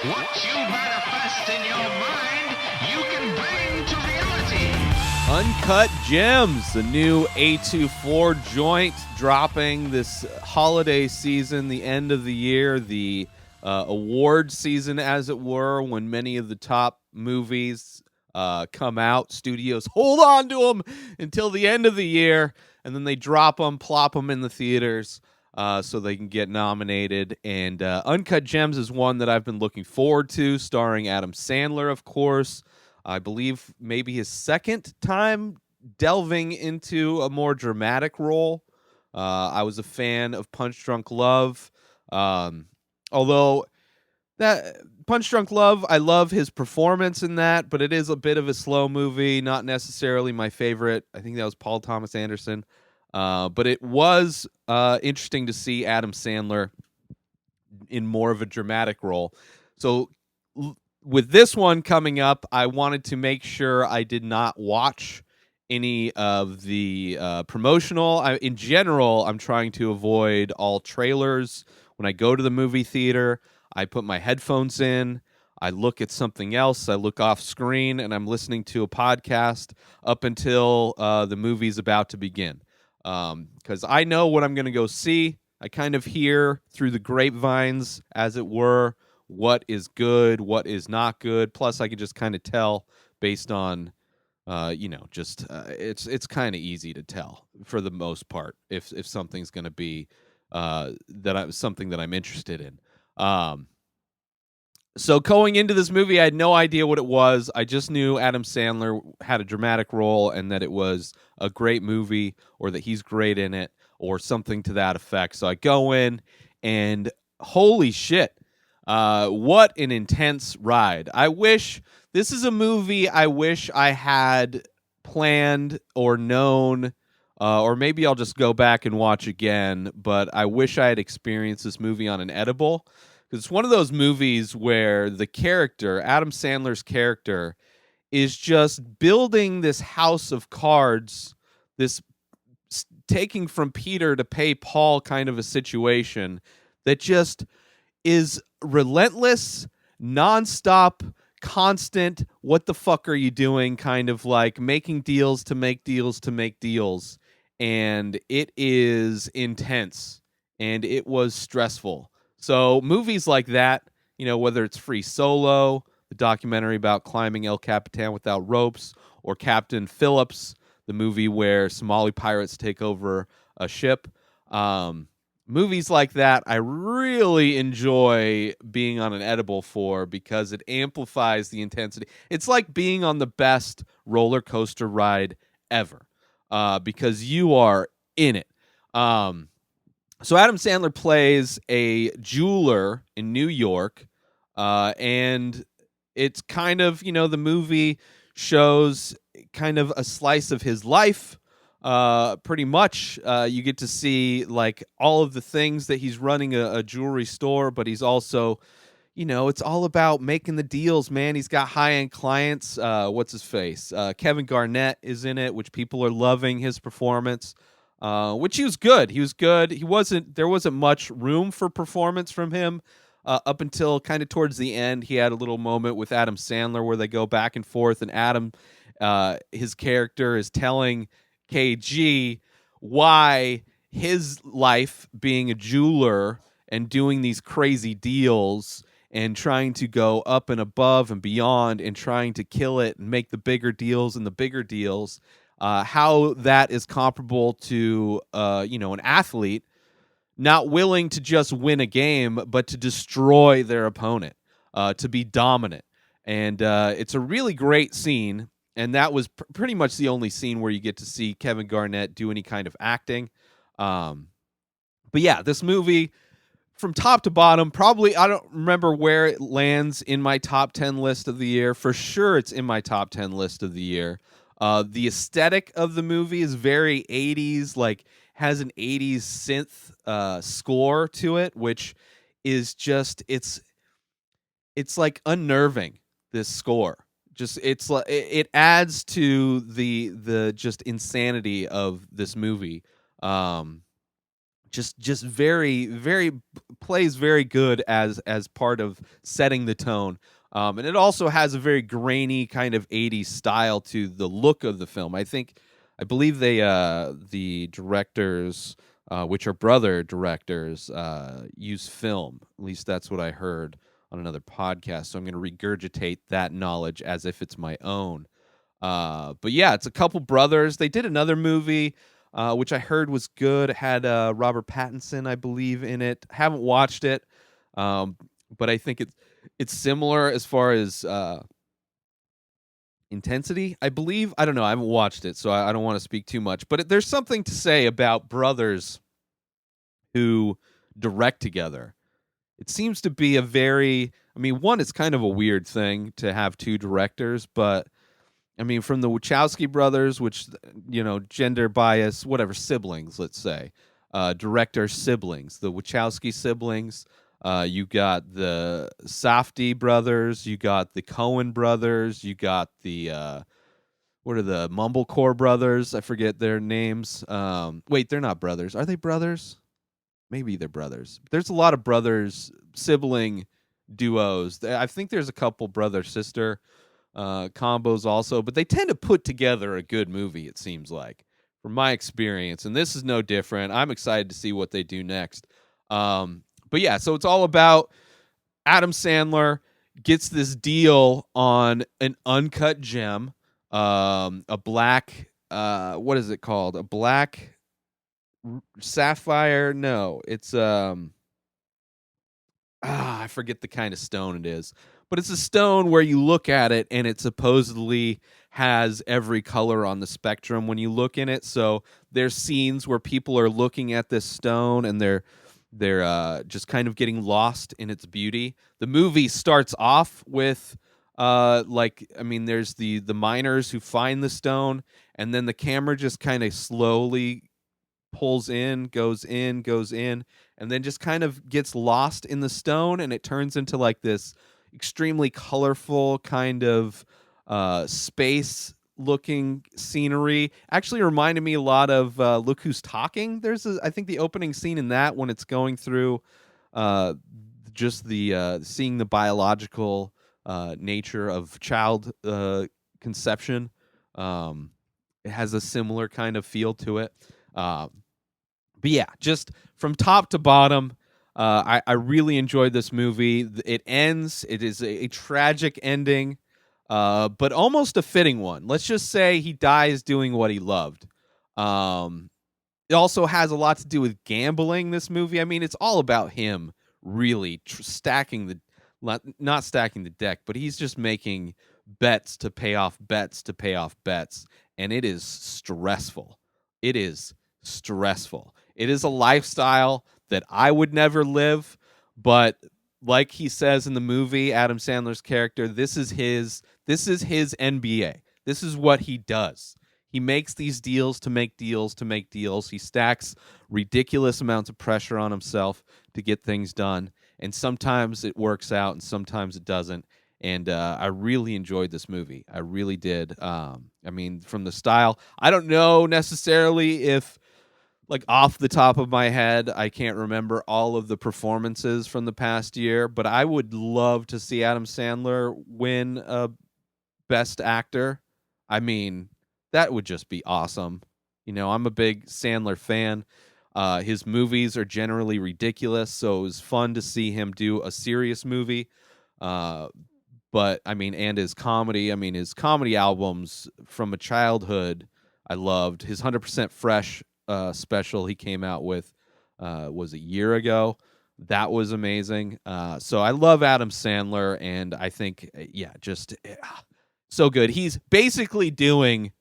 What you manifest in your mind, you can bring to reality. Uncut Gems, the new A24 joint dropping this holiday season, the end of the year, the award season, as it were, when many of the top movies come out. Studios hold on to them until the end of the year, and then they drop them, plop them in the theaters so they can get nominated. And Uncut Gems is one that I've been looking forward to, starring Adam Sandler, of course. I believe maybe his second time delving into a more dramatic role. I was a fan of Punch Drunk Love. Although that Punch Drunk Love, I love his performance in that, but it is a bit of a slow movie, not necessarily my favorite. I think that was Paul Thomas Anderson. But it was interesting to see Adam Sandler in more of a dramatic role. So with this one coming up, I wanted to make sure I did not watch any of the promotional. In general, I'm trying to avoid all trailers. When I go to the movie theater, I put my headphones in, I look at something else, I look off screen, and I'm listening to a podcast up until the movie's about to begin. Because I know what I'm going to go see. I kind of hear through the grapevines, as it were, what is good, what is not good. Plus, I can just kind of tell based on, it's kind of easy to tell for the most part if something's going to be something that I'm interested in. So going into this movie, I had no idea what it was. I just knew Adam Sandler had a dramatic role and that it was a great movie or that he's great in it or something to that effect. So I go in and holy shit, what an intense ride. This is a movie I wish I had planned or known, or maybe I'll just go back and watch again, but I wish I had experienced this movie on an edible. Because it's one of those movies where the character, Adam Sandler's character, is just building this house of cards, this taking from Peter to pay Paul kind of a situation that just is relentless, nonstop, constant, what the fuck are you doing, kind of like making deals to make deals to make deals. And it is intense, and it was stressful. So movies like that, whether it's Free Solo, the documentary about climbing El Capitan without ropes, or Captain Phillips, the movie where Somali pirates take over a ship. Movies like that, I really enjoy being on an edible for because it amplifies the intensity. It's like being on the best roller coaster ride ever because you are in it. So Adam Sandler plays a jeweler in New York, and it's kind of, the movie shows kind of a slice of his life. Pretty much, you get to see like all of the things that he's running a jewelry store, but he's also, it's all about making the deals, man. He's got high-end clients. What's his face? Kevin Garnett is in it, which people are loving his performance. Which he was good. There wasn't much room for performance from him up until kind of towards the end. He had a little moment with Adam Sandler where they go back and forth, and Adam, his character, is telling KG why his life being a jeweler and doing these crazy deals and trying to go up and above and beyond and trying to kill it and make the bigger deals and the bigger deals, how that is comparable to an athlete not willing to just win a game but to destroy their opponent, to be dominant. And it's a really great scene, and that was pretty much the only scene where you get to see Kevin Garnett do any kind of acting. But yeah, this movie from top to bottom, probably, I don't remember where it lands in my top 10 list of the year. For sure it's in my top 10 list of the year. The aesthetic of the movie is very 80s, like has an 80s synth score to it, which is just it's like unnerving, this score. Just it's like it adds to the just insanity of this movie. just very plays very good as part of setting the tone. And it also has a very grainy kind of 80s style to the look of the film. I believe the directors, which are brother directors, use film. At least that's what I heard on another podcast. So I'm going to regurgitate that knowledge as if it's my own. But yeah, it's a couple brothers. They did another movie, which I heard was good. It had Robert Pattinson, I believe, in it. Haven't watched it, but I think it's similar as far as intensity, I believe. I don't know. I haven't watched it, so I don't want to speak too much. But there's something to say about brothers who direct together. It seems to be a very, I mean, one, it's kind of a weird thing to have two directors, but I mean, from the Wachowski brothers, which, gender bias, whatever, siblings, let's say, director siblings, the Wachowski siblings. You got the Safdie brothers, you got the Cohen brothers, you got the what are the Mumblecore brothers? I forget their names. Wait, they're not brothers. Are they brothers? Maybe they're brothers. There's a lot of brothers sibling duos. I think there's a couple brother sister combos also, but they tend to put together a good movie, it seems like, from my experience. And this is no different. I'm excited to see what they do next. But yeah, so it's all about Adam Sandler gets this deal on an uncut gem, a black, what is it called? A black sapphire? No, it's I forget the kind of stone it is, but it's a stone where you look at it and it supposedly has every color on the spectrum when you look in it. So there's scenes where people are looking at this stone and they're just kind of getting lost in its beauty. The movie starts off with there's the miners who find the stone, and then the camera just kind of slowly pulls in, goes in, goes in, and then just kind of gets lost in the stone, and it turns into like this extremely colorful kind of space looking scenery. Actually reminded me a lot of Look Who's Talking. I think the opening scene in that, when it's going through just the seeing the biological nature of child conception. It has a similar kind of feel to it. But yeah, just from top to bottom, I really enjoyed this movie. It ends. It is a tragic ending, but almost a fitting one. Let's just say he dies doing what he loved. It also has a lot to do with gambling, this movie. I mean, it's all about him really stacking not stacking the deck, but he's just making bets to pay off bets to pay off bets. And it is stressful. It is stressful. It is a lifestyle that I would never live, but like he says in the movie, Adam Sandler's character, this is his NBA. This is what he does. He makes these deals to make deals to make deals. He stacks ridiculous amounts of pressure on himself to get things done, and sometimes it works out and sometimes it doesn't. And I really enjoyed this movie. I really did. I mean, from the style, I don't know necessarily if, like, off the top of my head, I can't remember all of the performances from the past year, but I would love to see Adam Sandler win a Best Actor. I mean, that would just be awesome. I'm a big Sandler fan. His movies are generally ridiculous, so it was fun to see him do a serious movie. But I mean, and his comedy. I mean, his comedy albums from a childhood, I loved. His 100% Fresh special he came out with was a year ago. That was amazing. So I love Adam Sandler, and I think, so good. He's basically doing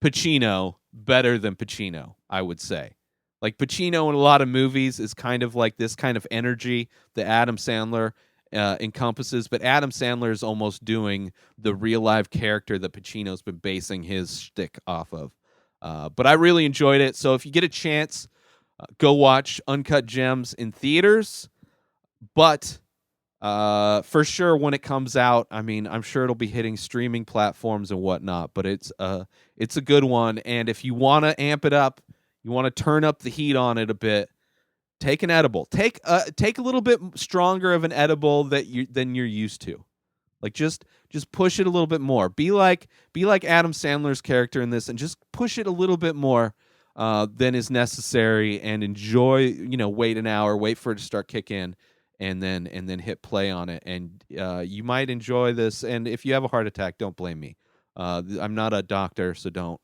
Pacino better than Pacino, I would say. Like, Pacino in a lot of movies is kind of like this kind of energy that Adam Sandler encompasses, but Adam Sandler is almost doing the real life character that Pacino's been basing his shtick off of. But I really enjoyed it. So if you get a chance, go watch Uncut Gems in theaters. But for sure, when it comes out, I mean, I'm sure it'll be hitting streaming platforms and whatnot. But it's a good one. And if you want to amp it up, you want to turn up the heat on it a bit, take an edible. Take a little bit stronger of an edible than you're used to. Like just push it a little bit more. Be like Adam Sandler's character in this, and just push it a little bit more than is necessary, and enjoy. Wait an hour, wait for it to start kick in, and then hit play on it, and you might enjoy this. And if you have a heart attack, don't blame me. I'm not a doctor, so don't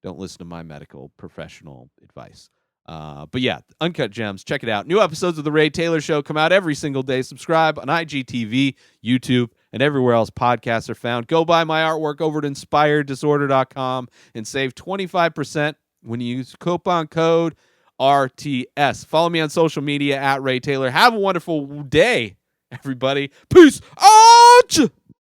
listen to my medical professional advice. But yeah, Uncut Gems, check it out. New episodes of The Ray Taylor Show come out every single day. Subscribe on IGTV, YouTube, and everywhere else podcasts are found. Go buy my artwork over at inspireddisorder.com and save 25% when you use coupon code RTS. Follow me on social media at Ray Taylor. Have a wonderful day, everybody. Peace out!